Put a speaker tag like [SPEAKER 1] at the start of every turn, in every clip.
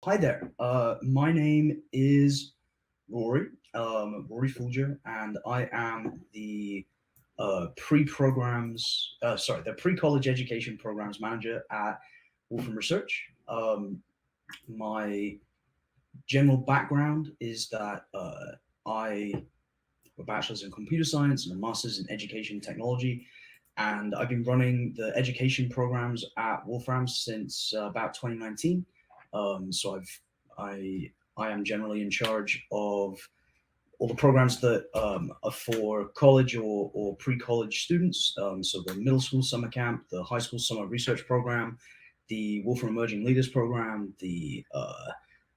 [SPEAKER 1] Hi there. My name is Rory, Rory Fulger, and I am the the pre-college education programs manager at Wolfram Research. My general background is that I have a bachelor's in computer science and a master's in education technology, and I've been running the education programs at Wolfram since about 2019. So I am generally in charge of all the programs that are for college or pre-college students. So the middle school summer camp, the high school summer research program, the Wolfram Emerging Leaders program, the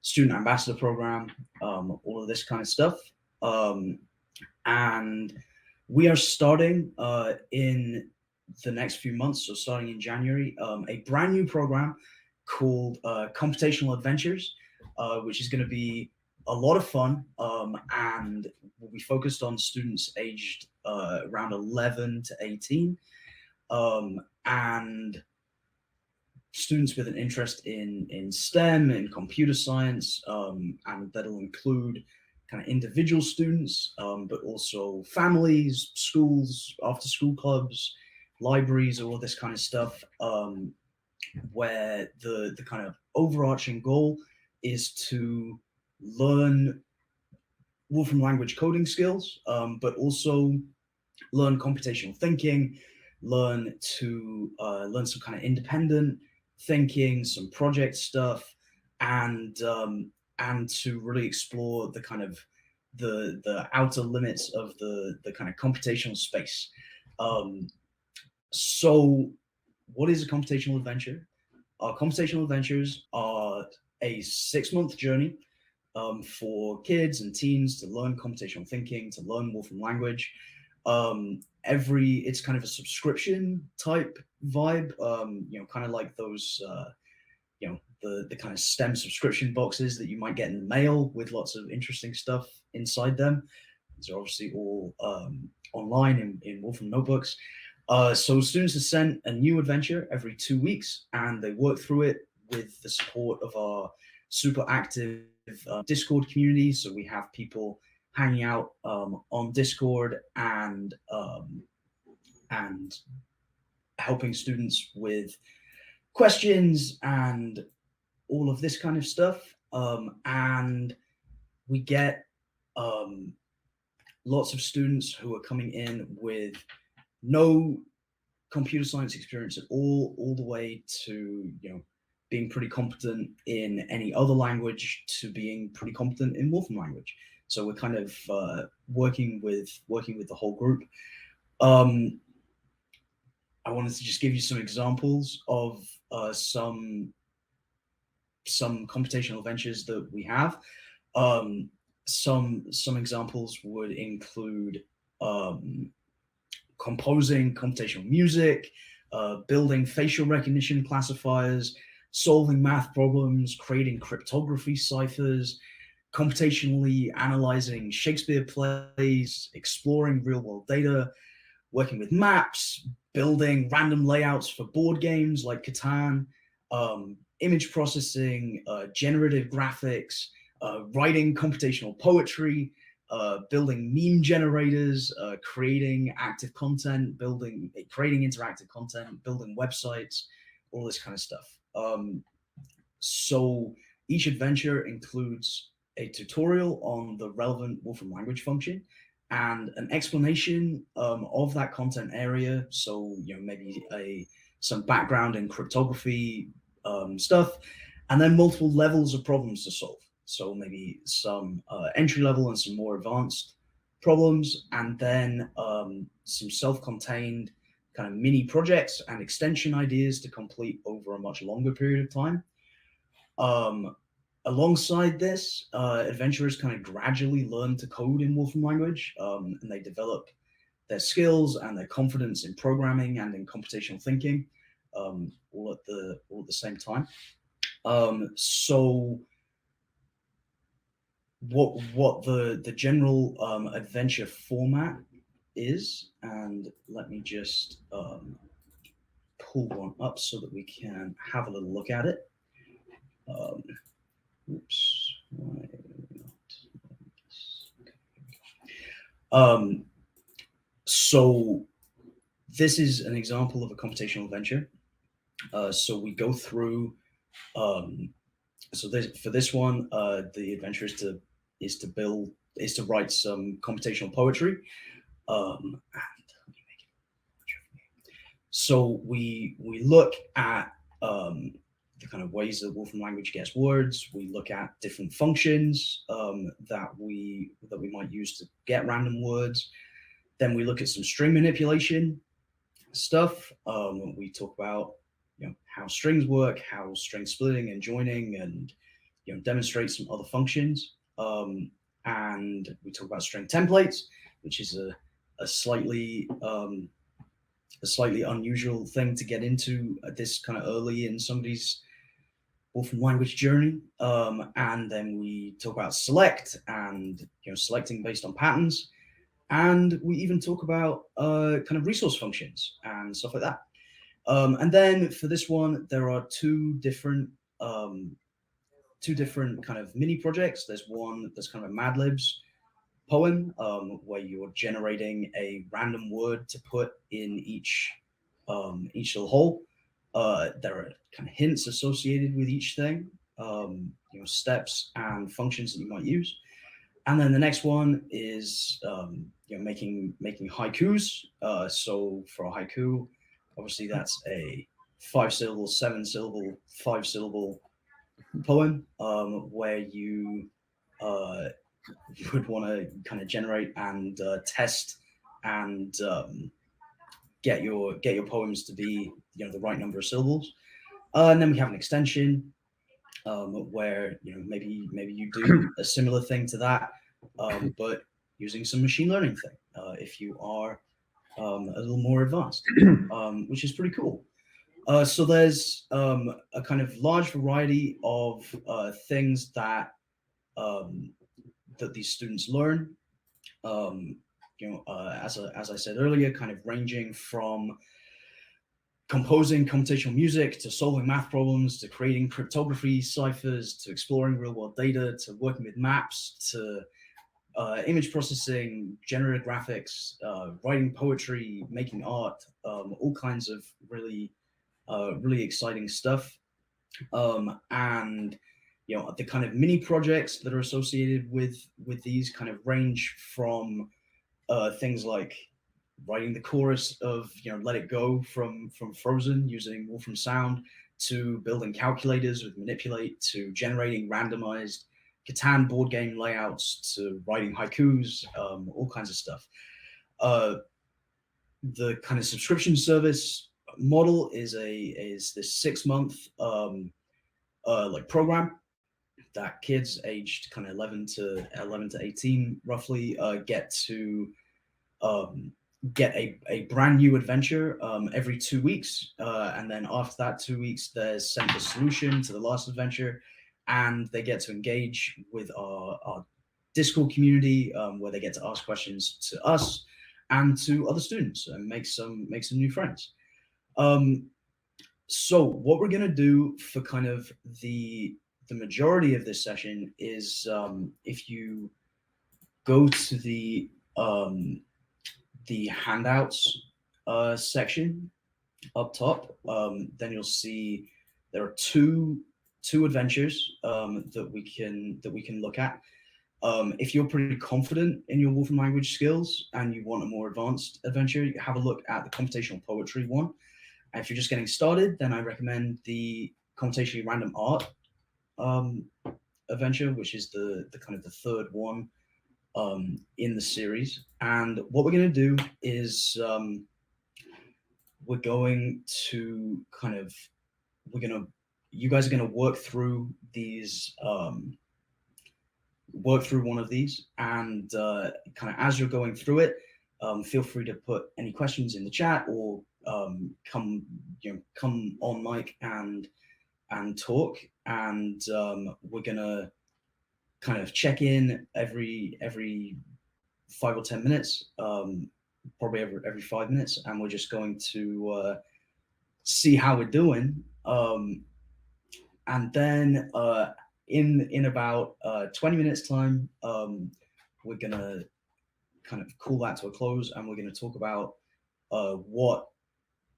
[SPEAKER 1] student ambassador program, all of this kind of stuff. Um, and we are starting in the next few months, so starting in January, a brand new program called Computational Adventures, which is going to be a lot of fun, and will be focused on students aged around 11 to 18, and students with an interest in STEM, in computer science, and that'll include kind of individual students, but also families, schools, after school clubs, libraries, all of this kind of stuff, where the kind of overarching goal is to learn Wolfram language coding skills, but also learn computational thinking, learn some kind of independent thinking, some project stuff, and to really explore the kind of the outer limits of the kind of computational space. Um, so, what is a computational adventure? Our computational adventures are a 6 month journey for kids and teens to learn computational thinking, to learn Wolfram language. It's kind of a subscription type vibe, kind of like those, the kind of STEM subscription boxes that you might get in the mail with lots of interesting stuff inside them. These are obviously all online in Wolfram notebooks. So students are sent a new adventure every 2 weeks, and they work through it with the support of our super active Discord community. So we have people hanging out on Discord and helping students with questions and all of this kind of stuff. And we get lots of students who are coming in with no computer science experience at all the way to being pretty competent in any other language to being pretty competent in Wolfram language. So we're kind of working with the whole group. I wanted to just give you some examples of some computational adventures that we have. Some examples would include composing computational music, building facial recognition classifiers, solving math problems, creating cryptography ciphers, computationally analyzing Shakespeare plays, exploring real-world data, working with maps, building random layouts for board games like Catan, image processing, generative graphics, writing computational poetry, building meme generators, creating active content, creating interactive content, building websites, all this kind of stuff. So each adventure includes a tutorial on the relevant Wolfram language function and an explanation of that content area. So maybe some background in cryptography stuff, and then multiple levels of problems to solve. So maybe some entry level and some more advanced problems, and then some self-contained kind of mini projects and extension ideas to complete over a much longer period of time. Alongside this, adventurers kind of gradually learn to code in Wolfram language, and they develop their skills and their confidence in programming and in computational thinking, all at the same time. So what the general adventure format is, and let me just pull one up so that we can have a little look at it. Oops. Why not? So this is an example of a computational adventure. So we go through. For this one, the adventure is to write some computational poetry. So we look at the kind of ways that Wolfram language gets words. We look at different functions that we might use to get random words. Then we look at some string manipulation stuff. We talk about how strings work, how string splitting and joining, and demonstrate some other functions. And we talk about string templates, which is a slightly unusual thing to get into at this kind of early in somebody's Wolfram language journey. And then we talk about select and selecting based on patterns. And we even talk about kind of resource functions and stuff like that. And then for this one, there are two different kind of mini projects. There's one that's kind of a Mad Libs poem where you're generating a random word to put in each little hole. There are kind of hints associated with each thing, steps and functions that you might use. And then the next one is making haikus. So for a haiku, obviously that's a 5-syllable, 7-syllable, 5-syllable poem where you would want to kind of generate and test and get your poems to be the right number of syllables. And then we have an extension where maybe you do a similar thing to that, but using some machine learning thing if you are a little more advanced, which is pretty cool. So there's a kind of large variety of things that these students learn. As I said earlier, kind of ranging from composing computational music to solving math problems to creating cryptography ciphers to exploring real-world data to working with maps to image processing, generative graphics, writing poetry, making art, all kinds of really exciting stuff. And the kind of mini projects that are associated with these kind of range from things like writing the chorus of Let It Go from Frozen using Wolfram sound, to building calculators with Manipulate, to generating randomized Catan board game layouts, to writing haikus, all kinds of stuff. The kind of subscription service model is this 6-month like program that kids aged kind of 11 to 18 roughly get to get a brand new adventure every 2 weeks, and then after that 2 weeks there's sent a solution to the last adventure, and they get to engage with our Discord community where they get to ask questions to us and to other students and make some new friends. So what we're going to do for kind of the majority of this session is if you go to the handouts section up top, then you'll see there are two adventures that we can look at. If you're pretty confident in your Wolfram language skills and you want a more advanced adventure, you have a look at the computational poetry one. And if you're just getting started, then I recommend the computationally random art adventure, which is the kind of the third one in the series. And what we're going to do is we're going to you guys are going to work through these work through one of these, and kind of as you're going through it, feel free to put any questions in the chat or come on mic and talk, and we're gonna kind of check in every 5 or 10 minutes, probably every 5 minutes, and we're just going to see how we're doing, and then in about 20 minutes time, we're gonna kind of call that to a close, and we're gonna talk about what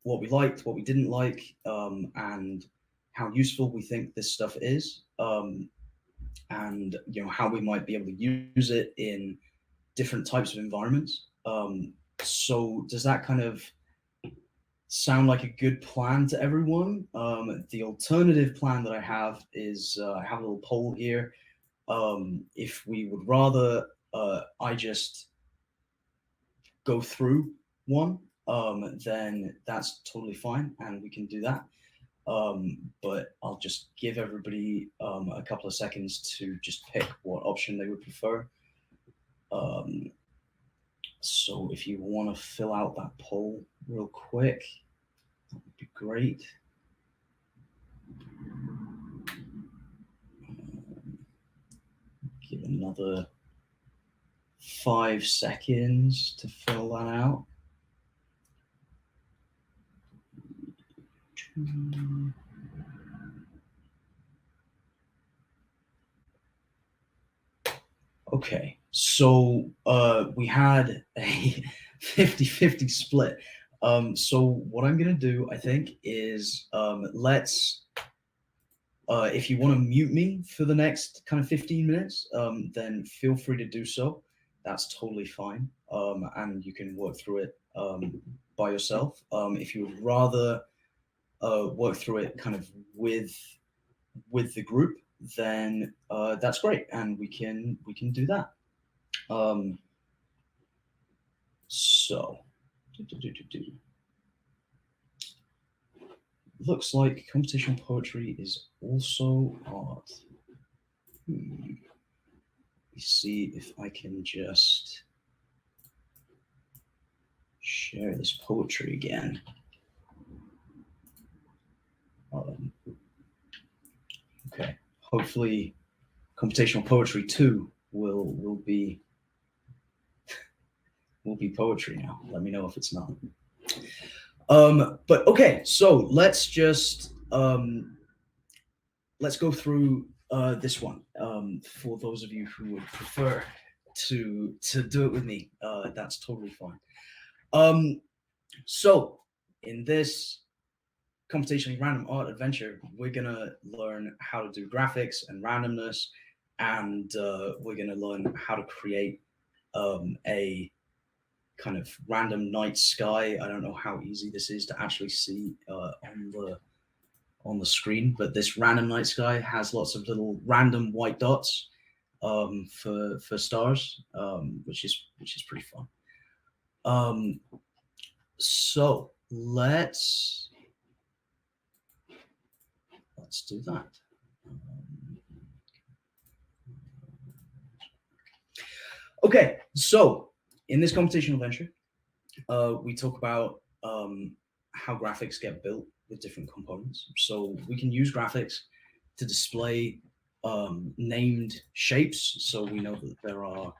[SPEAKER 1] we liked, what we didn't like, and how useful we think this stuff is, and how we might be able to use it in different types of environments. So does that kind of sound like a good plan to everyone? The alternative plan that I have is I have a little poll here. If we would rather I just go through one, then that's totally fine, and we can do that. But I'll just give everybody a couple of seconds to just pick what option they would prefer. So if you want to fill out that poll real quick, that would be great. Give another 5 seconds to fill that out. Okay, so we had a 50-50 split. So what I'm going to do, I think, is let's, if you want to mute me for the next kind of 15 minutes, then feel free to do so. That's totally fine. And you can work through it by yourself. If you would rather work through it kind of with the group, then that's great, and we can do that. So looks like computational poetry is also art. Let me see if I can just share this poetry again. Okay, hopefully computational poetry 2 will be poetry now. Let me know if it's not. But okay, so let's just let's go through this one. For those of you who would prefer to do it with me, that's totally fine. So in this computationally random art adventure, we're gonna learn how to do graphics and randomness, and we're gonna learn how to create a kind of random night sky. I don't know how easy this is to actually see on the screen, but this random night sky has lots of little random white dots for stars, which is pretty fun. So let's do that. Okay, so in this computational adventure, we talk about how graphics get built with different components. So we can use graphics to display named shapes. So we know that there are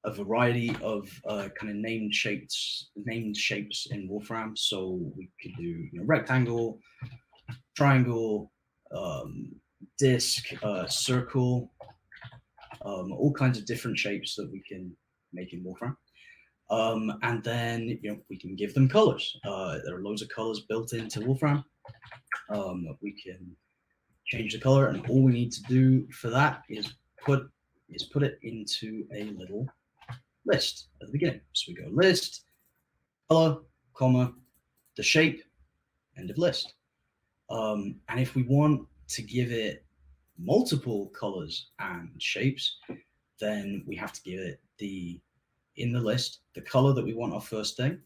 [SPEAKER 1] a variety of kind of named shapes in Wolfram. So we could do rectangle, triangle, disc, circle, all kinds of different shapes that we can make in Wolfram. And then we can give them colors. There are loads of colors built into Wolfram. We can change the color, and all we need to do for that is put it into a little list at the beginning. So we go list, color, comma, the shape, end of list. And if we want to give it multiple colors and shapes, then we have to give it in the list the color that we want our first thing,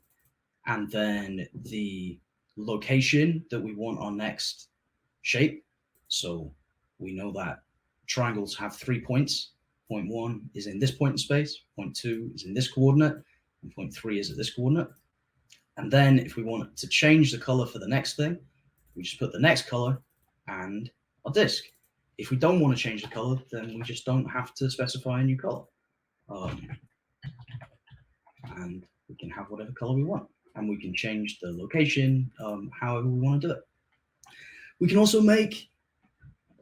[SPEAKER 1] and then the location that we want our next shape. So we know that triangles have 3 points. Point 1 is in this point in space, point 2 is in this coordinate, and point 3 is at this coordinate. And then if we want to change the color for the next thing, we just put the next color and our disk. If we don't want to change the color, then we just don't have to specify a new color. And we can have whatever color we want. And we can change the location however we want to do it. We can also make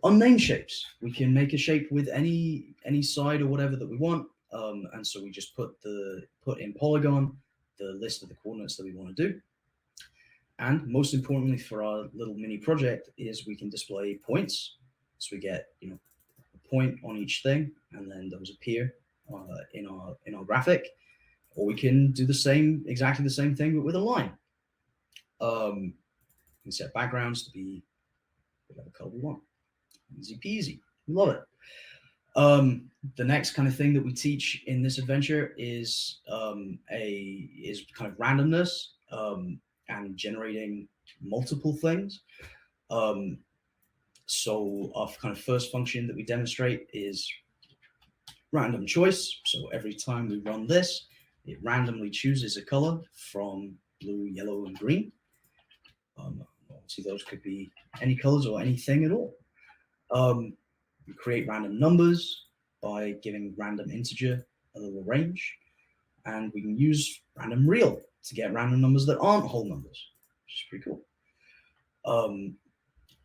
[SPEAKER 1] unnamed shapes. We can make a shape with any side or whatever that we want, and so we just put in Polygon the list of the coordinates that we want to do. And most importantly for our little mini project is we can display points. So we get a point on each thing, and then those appear in our graphic. Or we can do exactly the same thing, but with a line. We can set backgrounds to be whatever color we want. Easy peasy. We love it. The next kind of thing that we teach in this adventure is kind of randomness and generating multiple things. So our kind of first function that we demonstrate is random choice. So every time we run this, it randomly chooses a color from blue, yellow, and green. Obviously, those could be any colors or anything at all. We create random numbers by giving random integer a little range, and we can use random real to get random numbers that aren't whole numbers, which is pretty cool.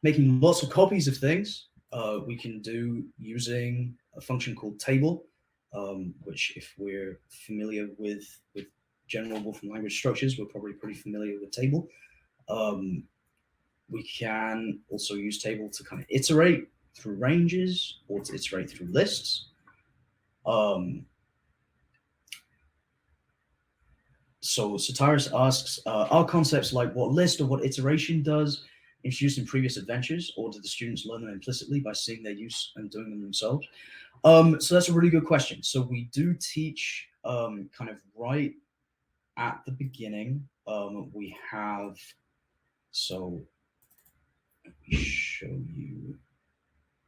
[SPEAKER 1] Making lots of copies of things we can do using a function called table, which if we're familiar with general Wolfram language structures, we're probably pretty familiar with table. We can also use table to kind of iterate through ranges or to iterate through lists. So Satiris asks, are concepts like what list or what iteration does introduced in previous adventures, or do the students learn them implicitly by seeing their use and doing them themselves? So that's a really good question. So we do teach kind of right at the beginning. We have, so let me show you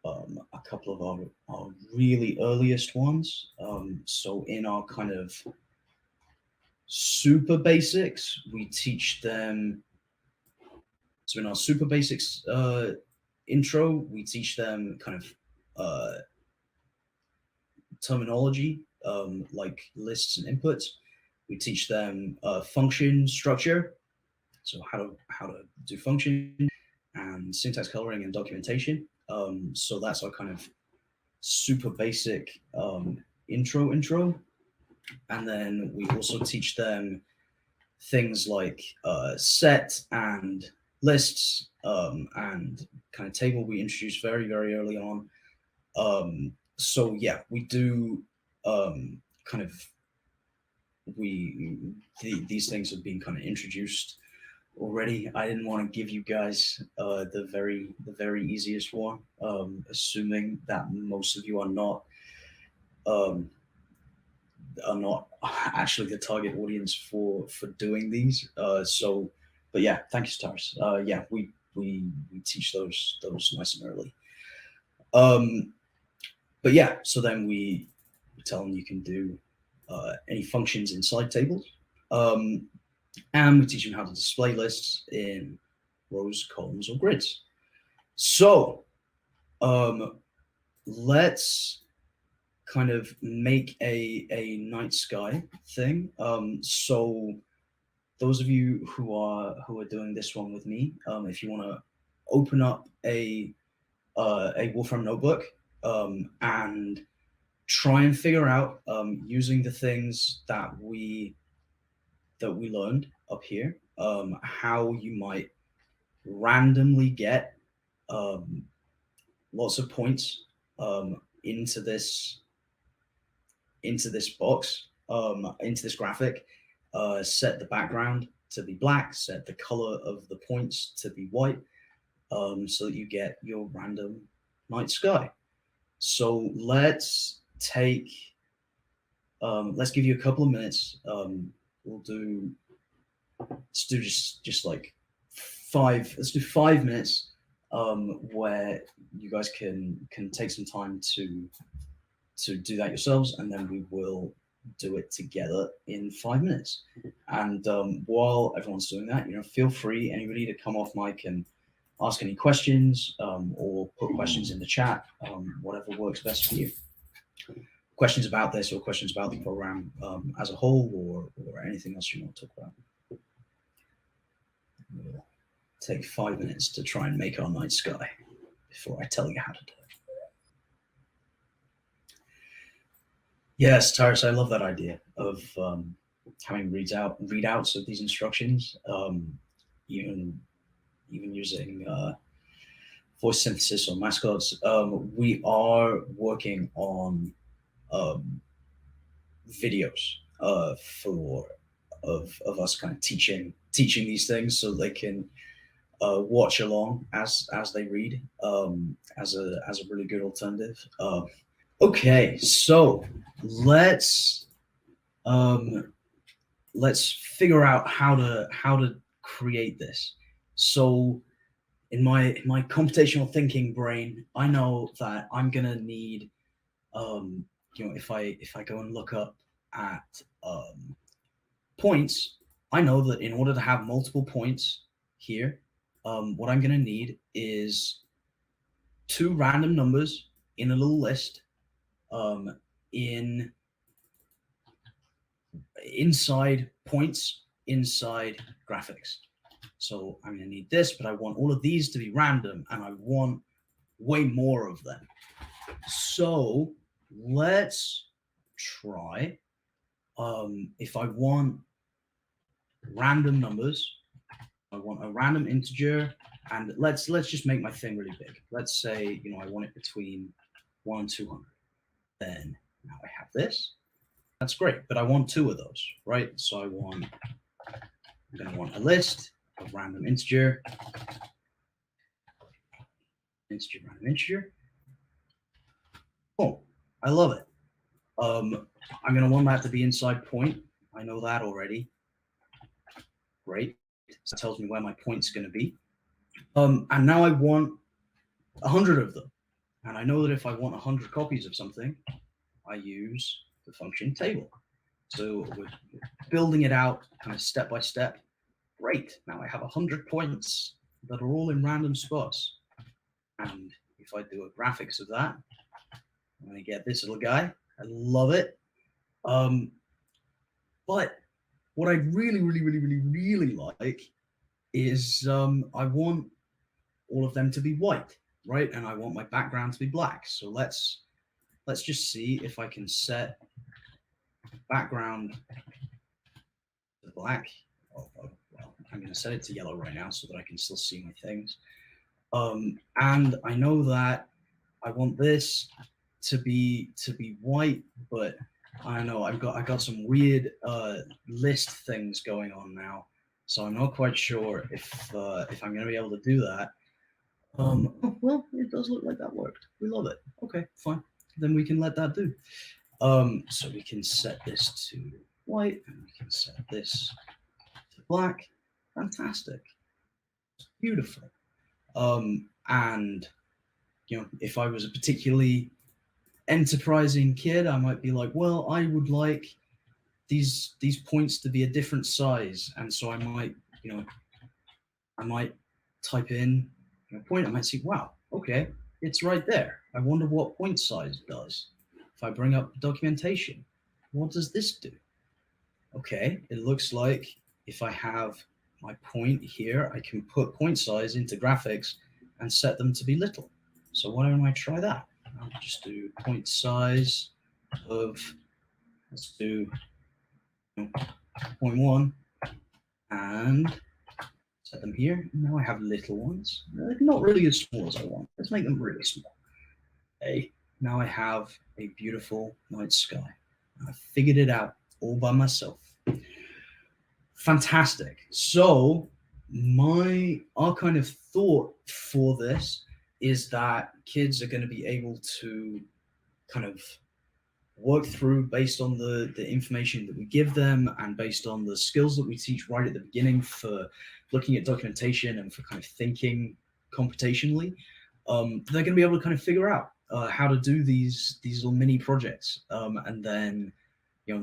[SPEAKER 1] a couple of our really earliest ones. So in our kind of super basics, we teach them. So in our super basics intro, we teach them kind of terminology like lists and inputs. We teach them function structure, so how to do function, and syntax coloring and documentation. So that's our kind of super basic intro. And then we also teach them things like set and lists and kind of table we introduced very, very early on. So yeah, we do kind of these things have been kind of introduced already. I didn't want to give you guys the very easiest one, assuming that most of you are not actually the target audience for doing these. So, but yeah, thank you, Stars. Yeah, we teach those nice and early. But yeah, so then we tell them you can do any functions inside tables, and we teach them how to display lists in rows, columns, or grids. So let's kind of make a night sky thing. So those of you who are doing this one with me, if you want to open up a Wolfram notebook and try and figure out using the things that we learned up here, how you might randomly get lots of points into this box, into this graphic, set the background to be black, set the color of the points to be white, so that you get your random night sky. So let's give you a couple of minutes. Let's do just like let's do 5 minutes where you guys can take some time to do that yourselves, and then we will do it together in 5 minutes. And while everyone's doing that, feel free, anybody, to come off mic and ask any questions or put questions in the chat, whatever works best for you. Questions about this or questions about the program as a whole, or anything else you want to talk about. We'll take 5 minutes to try and make our night sky before I tell you how to do it. Yes, Tyrus, I love that idea of having readouts of these instructions, even using voice synthesis or mascots. We are working on videos for of us kind of teaching these things so they can watch along as they read, as a really good alternative. Okay, so let's let's figure out how to create this. So in my computational thinking brain, I know that I'm gonna need, if I go and look up at points, I know that in order to have multiple points here, what I'm gonna need is two random numbers in a little list, in inside points inside graphics. So I'm going to need this, but I want all of these to be random, and I want way more of them. So let's try, if I want random numbers, I want a random integer, and let's just make my thing really big. Let's say, I want it between 1 and 200. Then now I have this. That's great, but I want two of those, right? So I'm going to want a list of random integer, random integer. Oh, I love it. I'm going to want that to be inside point. I know that already. Great. So that tells me where my point's going to be. And now I want 100 of them. And I know that if I want 100 copies of something, I use the function table. So we're building it out kind of step by step. Great. Now I have 100 points that are all in random spots. And if I do a graphics of that, I'm going to get this little guy. I love it. But what I really, really, really, really, really like is, I want all of them to be white, right? And I want my background to be black. So let's just see if I can set background to black. Well, I'm going to set it to yellow right now so that I can still see my things. And I know that I want this to be white, but I don't know, I got some weird list things going on now, so I'm not quite sure if I'm going to be able to do that. Oh, well, it does look like that worked. We love it. Okay, fine. Then we can let that do. So we can set this to white, and we can set this to black. Fantastic. Beautiful. And if I was a particularly enterprising kid, I might be like, well, I would like these points to be a different size, and so I might type in a point. I might see, wow, okay, it's right there. I wonder what point size does. If I bring up documentation, what does this do? Okay, it looks like if I have my point here, I can put point size into graphics and set them to be little. So why don't I try that? I'll just do point size of, let's do 0.1 and set them here. Now I have little ones. They're not really as small as I want. Let's make them really small. Okay, now I have a beautiful night sky. I figured it out all by myself. Fantastic. So our kind of thought for this is that kids are going to be able to kind of work through based on the information that we give them and based on the skills that we teach right at the beginning for looking at documentation and for kind of thinking computationally. They're going to be able to kind of figure out how to do these little mini projects, and then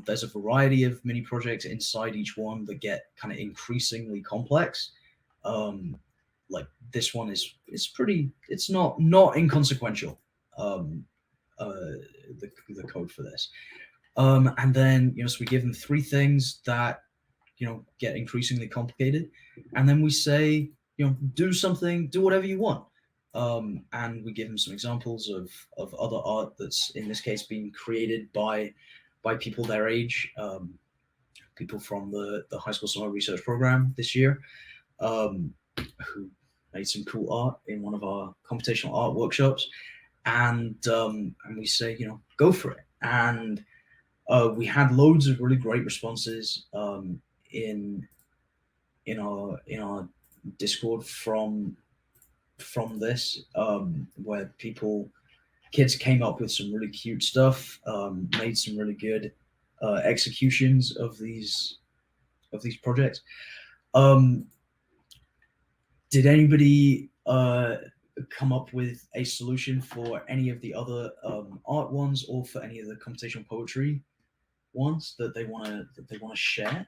[SPEAKER 1] there's a variety of mini projects inside each one that get kind of increasingly complex. Like this one is pretty, it's not inconsequential, the code for this. And then so we give them three things that get increasingly complicated, and then we say do something, do whatever you want. And we give them some examples of other art that's in this case being created by people their age, people from the high school summer research program this year, who made some cool art in one of our computational art workshops, and we say, go for it. And we had loads of really great responses in our Discord from this, where kids came up with some really cute stuff, made some really good executions of these projects. Did anybody come up with a solution for any of the other art ones, or for any of the computational poetry ones that they want to share?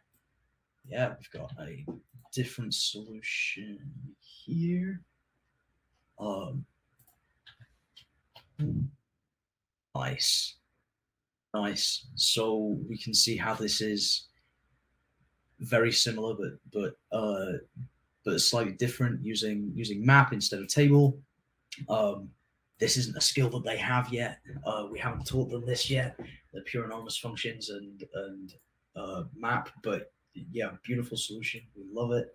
[SPEAKER 1] Yeah, we've got a different solution here. Nice. So we can see how this is very similar, but slightly different, using map instead of table. This isn't a skill that they have yet. We haven't taught them this yet. The pure anonymous functions and map, but yeah, beautiful solution. We love it.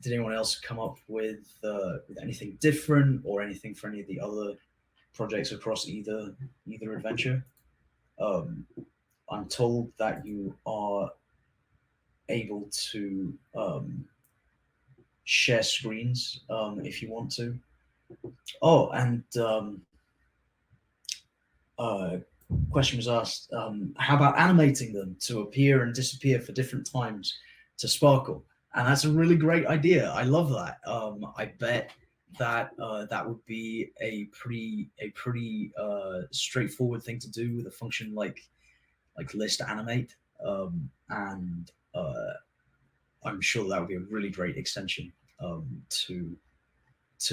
[SPEAKER 1] Did anyone else come up with anything different, or anything for any of the other projects across either adventure? I'm told that you are able to share screens if you want to. Oh, and question was asked, how about animating them to appear and disappear for different times to sparkle? And that's a really great idea. I love that. I bet that that would be a pretty straightforward thing to do with a function like list animate, and I'm sure that would be a really great extension to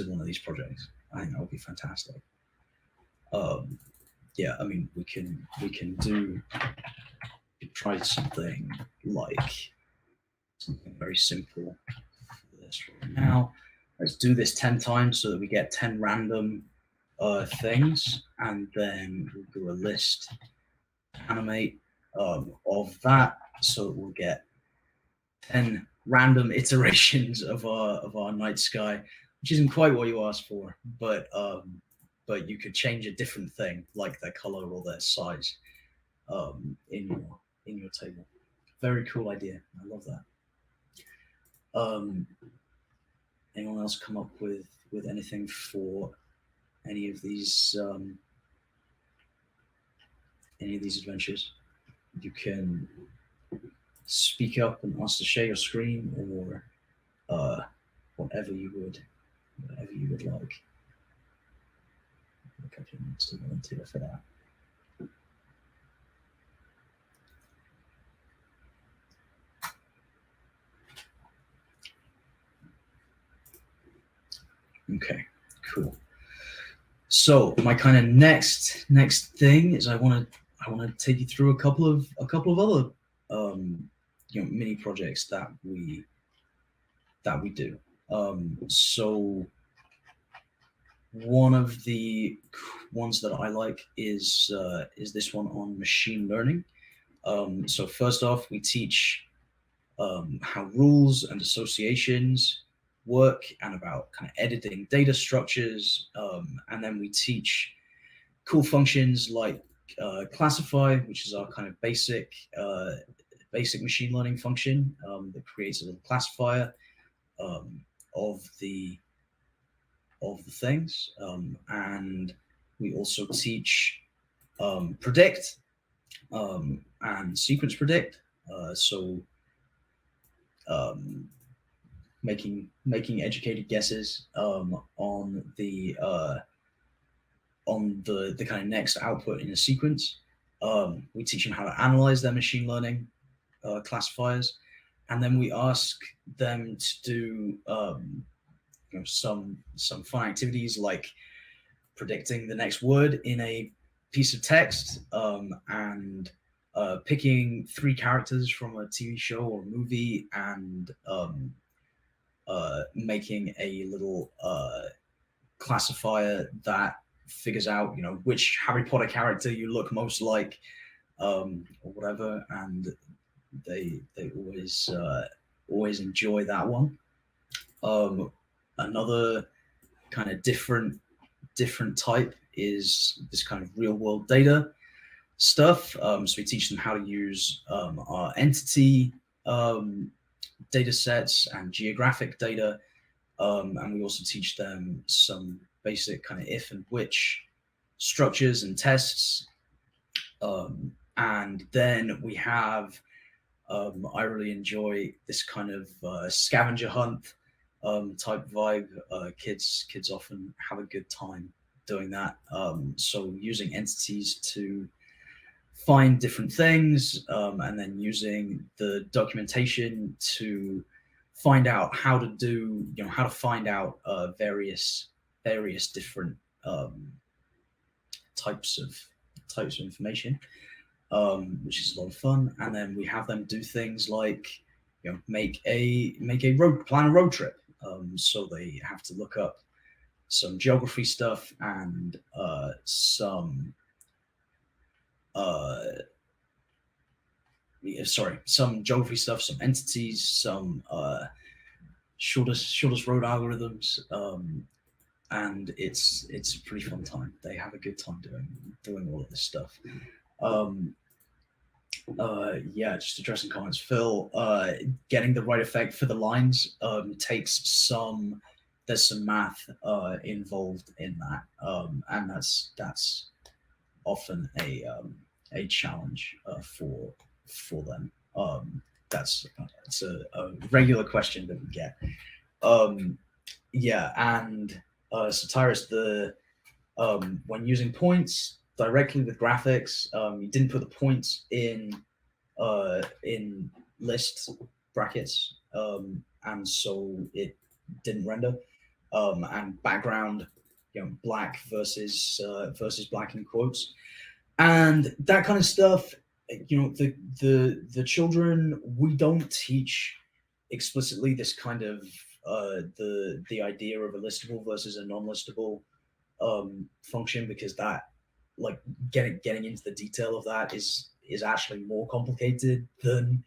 [SPEAKER 1] one of these projects. I think that would be fantastic. Yeah, I mean, we can try something like something very simple for this right now. Let's do this 10 times so that we get 10 random things, and then we'll do a list animate of that, so we'll get 10 random iterations of our night sky, which isn't quite what you asked for, but you could change a different thing like their color or their size in your table. Very cool idea. I love that. Anyone else come up with anything for any of these adventures? You can speak up and ask to share your screen, or whatever you would like. A couple of minutes to volunteer for that. Okay, cool. So my kind of next thing is I want to take you through a couple of other mini projects that we do. So one of the ones that I like is this one on machine learning. So first off, we teach how rules and associations work, and about kind of editing data structures, and then we teach cool functions like classify, which is our kind of basic machine learning function that creates a little classifier of the things, and we also teach predict and sequence predict, so making educated guesses on the kind of next output in a sequence. We teach them how to analyze their machine learning classifiers, and then we ask them to do some fun activities like predicting the next word in a piece of text, and picking 3 characters from a TV show or movie, and making a little classifier that figures out, which Harry Potter character you look most like, or whatever, and they always enjoy that one. Another kind of different type is this kind of real world data stuff. So we teach them how to use our entity data sets and geographic data, and we also teach them some basic kind of if and which structures and tests. And then we have, I really enjoy this kind of scavenger hunt type vibe. Kids often have a good time doing that. So using entities to find different things, and then using the documentation to find out how to do, how to find out various different types of information, which is a lot of fun. And then we have them do things like, plan a road trip. So they have to look up some geography stuff and some geography stuff, some entities, some shortest road algorithms, and it's a pretty fun time. They have a good time doing all of this stuff. Just addressing comments. Phil, getting the right effect for the lines takes some. There's some math involved in that, and that's often a challenge for them. It's a regular question that we get. And so Tyrus, when using points directly with graphics, you didn't put the points in list brackets, and so it didn't render. And background, black versus black in quotes, and that kind of stuff. The children, we don't teach explicitly this kind of the idea of a listable versus a non-listable function, because that, like, getting into the detail of that is actually more complicated than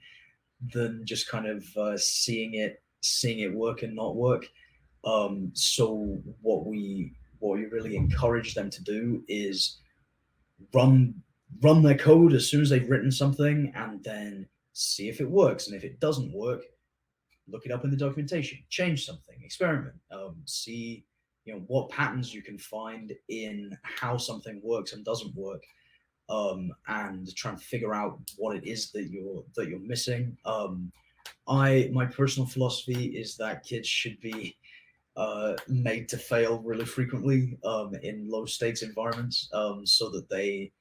[SPEAKER 1] just kind of seeing it work and not work. So what we really encourage them to do is run their code as soon as they've written something, and then see if it works. And if it doesn't work, look it up in the documentation, change something, experiment, see what patterns you can find in how something works and doesn't work, and try and figure out what it is that you're missing. My personal philosophy is that kids should be made to fail really frequently in low stakes environments, so that they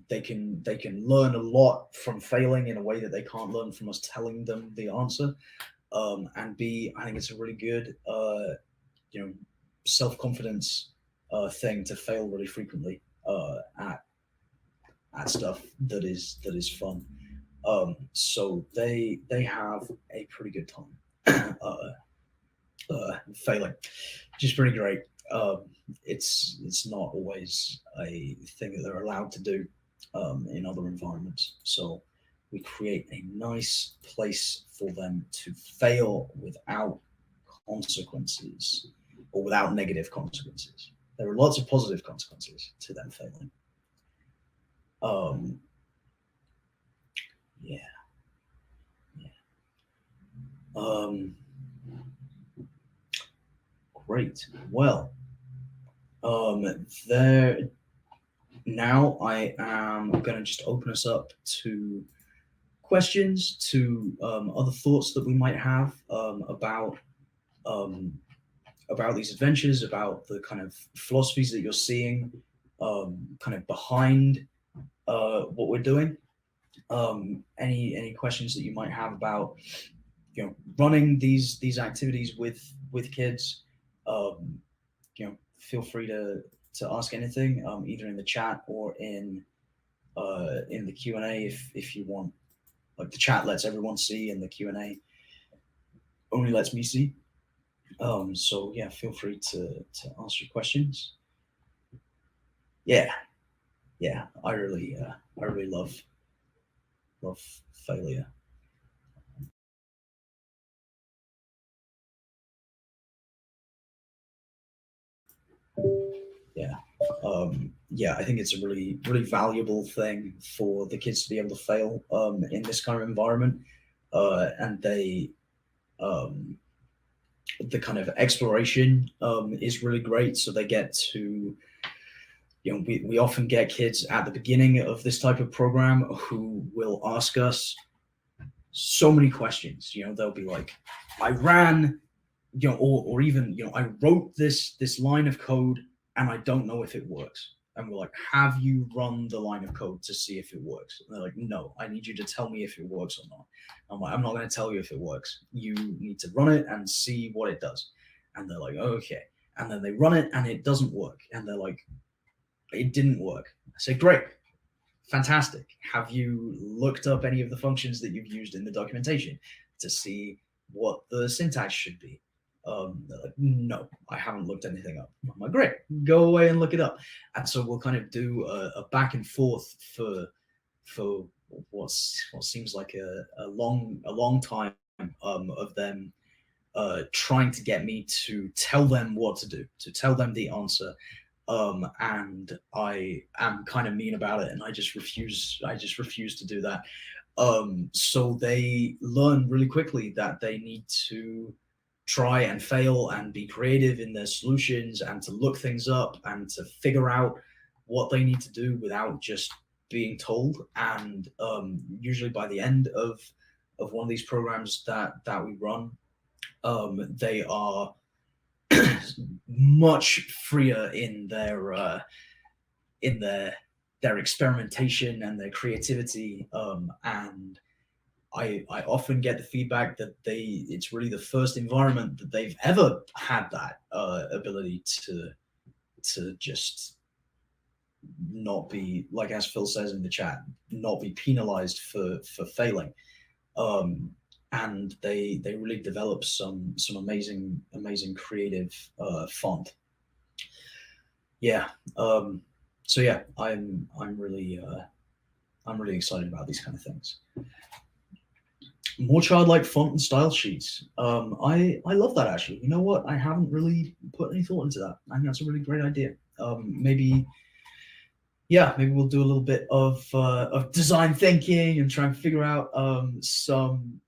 [SPEAKER 1] they can learn a lot from failing in a way that they can't learn from us telling them the answer. And B, I think it's a really good self-confidence thing to fail really frequently at stuff that is fun. So they have a pretty good time failing, which is pretty great. It's not always a thing that they're allowed to do in other environments. So we create a nice place for them to fail without consequences, or without negative consequences. There are lots of positive consequences to them failing. Great. Well, there. Now I am going to just open us up to questions, to other thoughts that we might have about these adventures, about the kind of philosophies that you're seeing kind of behind what we're doing. Any questions that you might have about running these activities with kids. Feel free to ask anything, either in the chat or in the Q&A if you want. Like, the chat lets everyone see, and the Q&A only lets me see. So yeah, feel free to ask your questions. Yeah, yeah, I really love failure. Yeah, yeah, I think it's a really valuable thing for the kids to be able to fail in this kind of environment, and um, the kind of exploration is really great. So they get to, we often get kids at the beginning of this type of program who will ask us so many questions. They'll be like, I ran, or even, I wrote this line of code and I don't know if it works. And we're like, have you run the line of code to see if it works? And they're like, no, I need you to tell me if it works or not. I'm like, I'm not going to tell you if it works. You need to run it and see what it does. And they're like, okay. And then they run it and it doesn't work. And they're like, it didn't work. I say, great, fantastic. Have you looked up any of the functions that you've used in the documentation to see what the syntax should be? They're like, no, I haven't looked anything up. I'm like, great, go away and look it up. And so we'll kind of do a back and forth for what seems like a long time of them trying to get me to tell them what to do, to tell them the answer. And I am kind of mean about it, and I just refuse. I just refuse to do that. So they learn really quickly that they need to try and fail and be creative in their solutions and to look things up and to figure out what they need to do without just being told. And usually by the end of one of these programs that we run, they are much freer in their experimentation and their creativity. And I often get the feedback that it's really the first environment that they've ever had that ability to just not be, like as Phil says in the chat, not be penalized for failing. And they really develop some amazing creative font. Yeah. So yeah, I'm really excited about these kind of things. More childlike font and style sheets. I love that actually. You know what? I haven't really put any thought into that. I think that's a really great idea. Maybe we'll do a little bit of design thinking and try and figure out some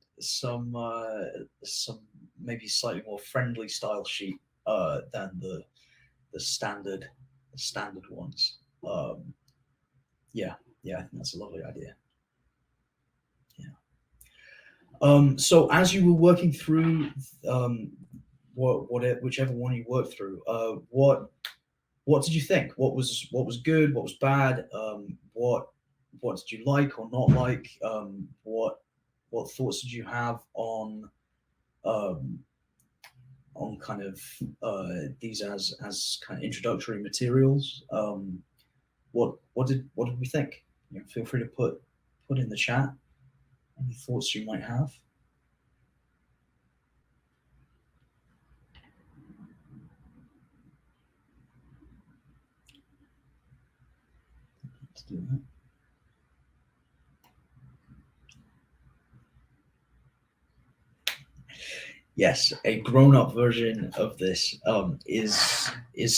[SPEAKER 1] maybe slightly more friendly style sheet than the standard ones. Yeah, I think that's a lovely idea. Yeah. So as you were working through whichever one you worked through, what did you think? What was good? What was bad? What did you like or not like? What thoughts did you have kind of these as kind of introductory materials? What did we think? Feel free to put in the chat any thoughts you might have. Let's do that. Yes, a grown-up version of this is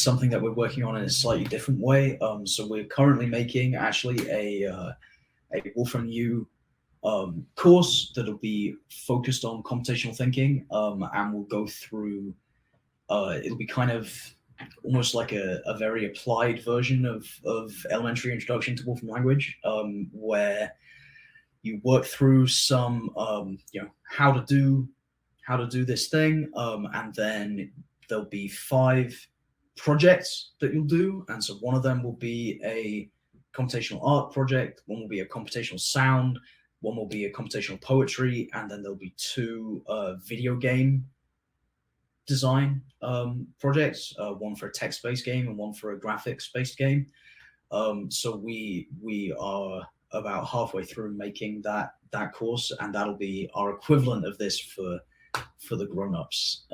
[SPEAKER 1] something that we're working on in a slightly different way. So we're currently making actually a Wolfram U course that'll be focused on computational thinking, and we'll go through. It'll be kind of almost like a very applied version of elementary introduction to Wolfram language, where you work through some how to do this thing, and then there'll be 5 projects that you'll do, and so one of them will be a computational art project, one will be a computational sound, one will be a computational poetry, and then there'll be 2 video game design projects, one for a text-based game and one for a graphics-based game. So we are about halfway through making that course, and that'll be our equivalent of this for for the grown-ups,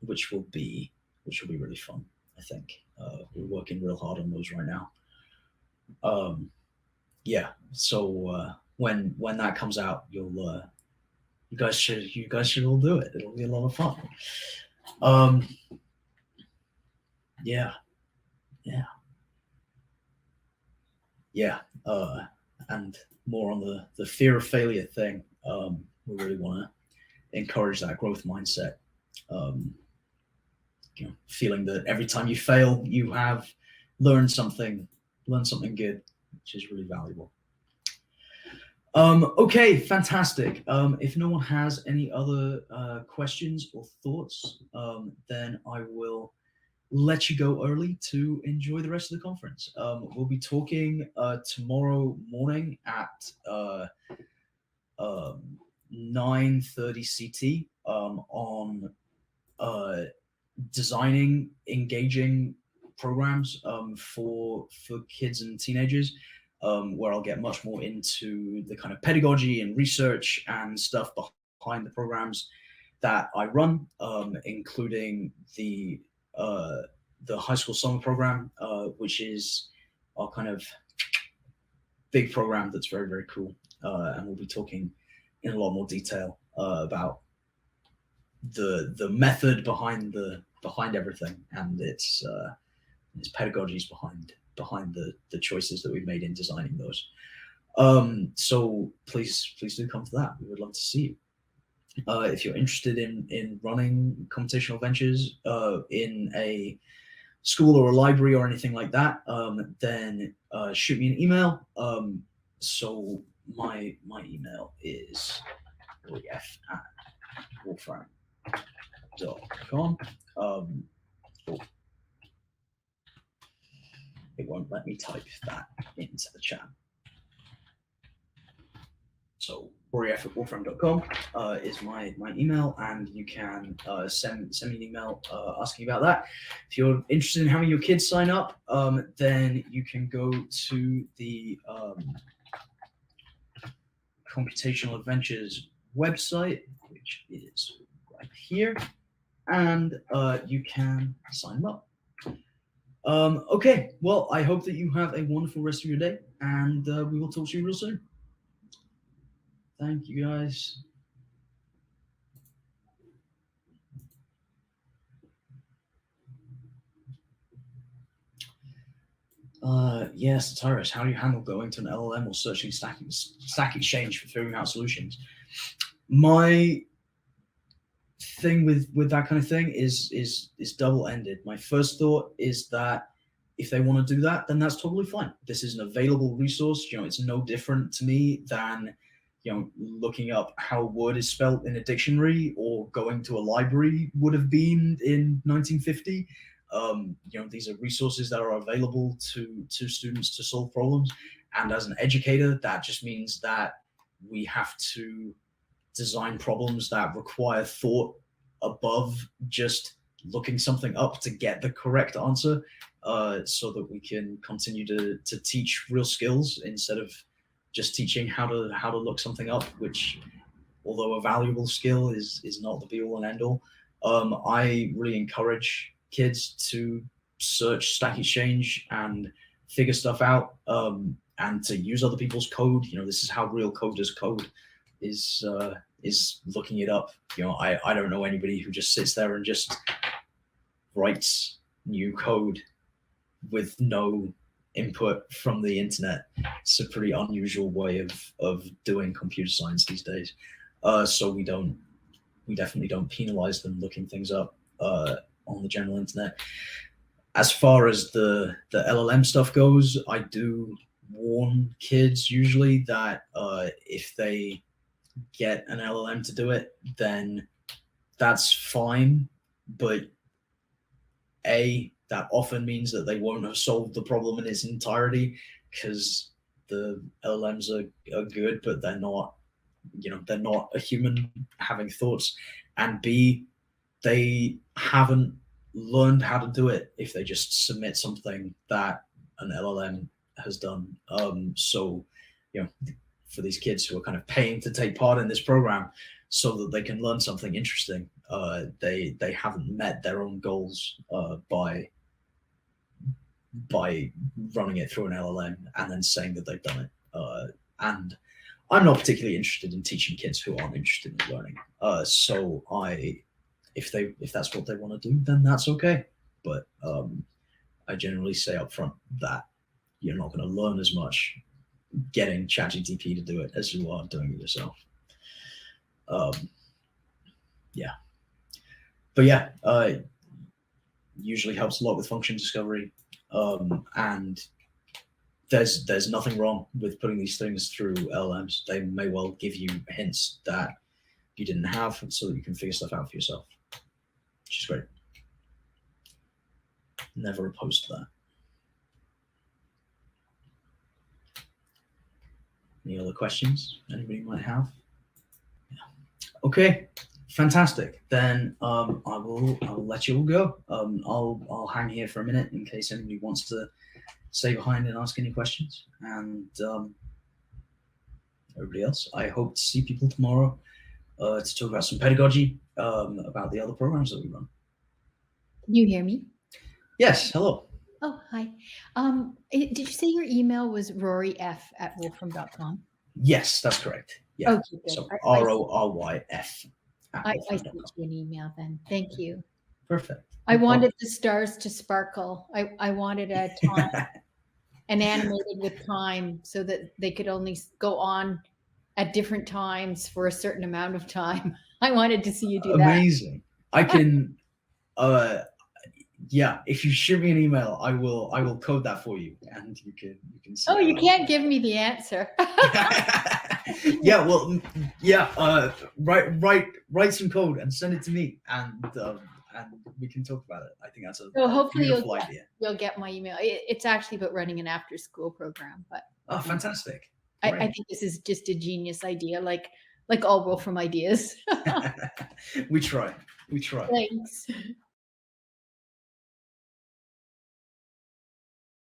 [SPEAKER 1] which will be really fun. I think we're working real hard on those right now. Yeah, so when that comes out, you'll you guys should all do it. It'll be a lot of fun. Yeah, yeah, yeah. And more on the fear of failure thing. We really want to encourage that growth mindset. Um, feeling that every time you fail, you have learned something good, which is really valuable. Okay, fantastic. If no one has any other questions or thoughts, then I will let you go early to enjoy the rest of the conference. We'll be talking tomorrow morning at 9:30 CT on designing engaging programs for kids and teenagers, where I'll get much more into the kind of pedagogy and research and stuff behind the programs that I run, including the high school summer program, which is our kind of big program that's very, very cool. And we'll be talking in a lot more detail about the method behind everything, and its pedagogies behind the choices that we've made in designing those. So please do come to that. We would love to see you. If you're interested in running computational adventures in a school or a library or anything like that, then shoot me an email. So my email is wolfram@wolfram.com. Oh, it won't let me type that into the chat. So roryf@wolfram.com is my email, and you can send me an email asking about that. If you're interested in having your kids sign up, then you can go to the Computational Adventures website, which is right here, and you can sign up. Okay, well, I hope that you have a wonderful rest of your day, and we will talk to you real soon. Thank you, guys. Yes, Tyrus, how do you handle going to an LLM or searching Stack Exchange for figuring out solutions? My thing with that kind of thing is double-ended. My first thought is that if they want to do that, then that's totally fine. This is an available resource. It's no different to me than looking up how word is spelled in a dictionary, or going to a library would have been in 1950. These are resources that are available to students to solve problems. And as an educator, that just means that we have to design problems that require thought above just looking something up to get the correct answer, so that we can continue to teach real skills instead of just teaching how to look something up, which, although a valuable skill, is not the be all and end all. I really encourage kids to search Stack Exchange and figure stuff out, and to use other people's code. This is how real coders code, is looking it up. I don't know anybody who just sits there and just writes new code with no input from the internet. It's a pretty unusual way of doing computer science these days. So we definitely don't penalize them looking things up on the general internet. As far as the LLM stuff goes, I do warn kids usually that if they get an LLM to do it, then that's fine, but that often means that they won't have solved the problem in its entirety, because the LLMs are good, but they're not a human having thoughts. And B, they haven't learned how to do it if they just submit something that an LLM has done. So for these kids who are kind of paying to take part in this program, so that they can learn something interesting. They haven't met their own goals by running it through an LLM and then saying that they've done it. And I'm not particularly interested in teaching kids who aren't interested in learning. So if that's what they want to do, then that's okay. But I generally say up front that you're not going to learn as much getting ChatGPT to do it as you are doing it yourself. Yeah. But yeah, usually helps a lot with function discovery. And there's nothing wrong with putting these things through LLMs. They may well give you hints that you didn't have so that you can figure stuff out for yourself, which is great. Never opposed to that. Any other questions anybody might have? Yeah. Okay, fantastic. Then I'll let you all go. I'll hang here for a minute in case anybody wants to stay behind and ask any questions. And everybody else, I hope to see people tomorrow to talk about some pedagogy, about the other programs that we run.
[SPEAKER 2] Can you hear me?
[SPEAKER 1] Yes, hello.
[SPEAKER 2] Oh, hi. Did you say your email was roryf@wolfram.com?
[SPEAKER 1] Yes, that's correct. Yeah.
[SPEAKER 2] Okay, good.
[SPEAKER 1] So
[SPEAKER 2] I
[SPEAKER 1] RORYF.
[SPEAKER 2] sent you an email then. Thank you.
[SPEAKER 1] Perfect.
[SPEAKER 2] I wanted the stars to sparkle. I wanted a time, an animated with time, so that they could only go on at different times for a certain amount of time. I wanted to see you do that.
[SPEAKER 1] Amazing. I can yeah, if you shoot me an email, I will code that for you, and you can see.
[SPEAKER 2] Oh, you can't give me the answer.
[SPEAKER 1] Yeah, well, yeah. Write some code and send it to me, and we can talk about it. I think that's a
[SPEAKER 2] hopefully
[SPEAKER 1] beautiful idea.
[SPEAKER 2] You'll get my email. It's actually about running an after-school program, but
[SPEAKER 1] oh, fantastic!
[SPEAKER 2] I think this is just a genius idea, like all Wolfram ideas.
[SPEAKER 1] We try.
[SPEAKER 2] Thanks.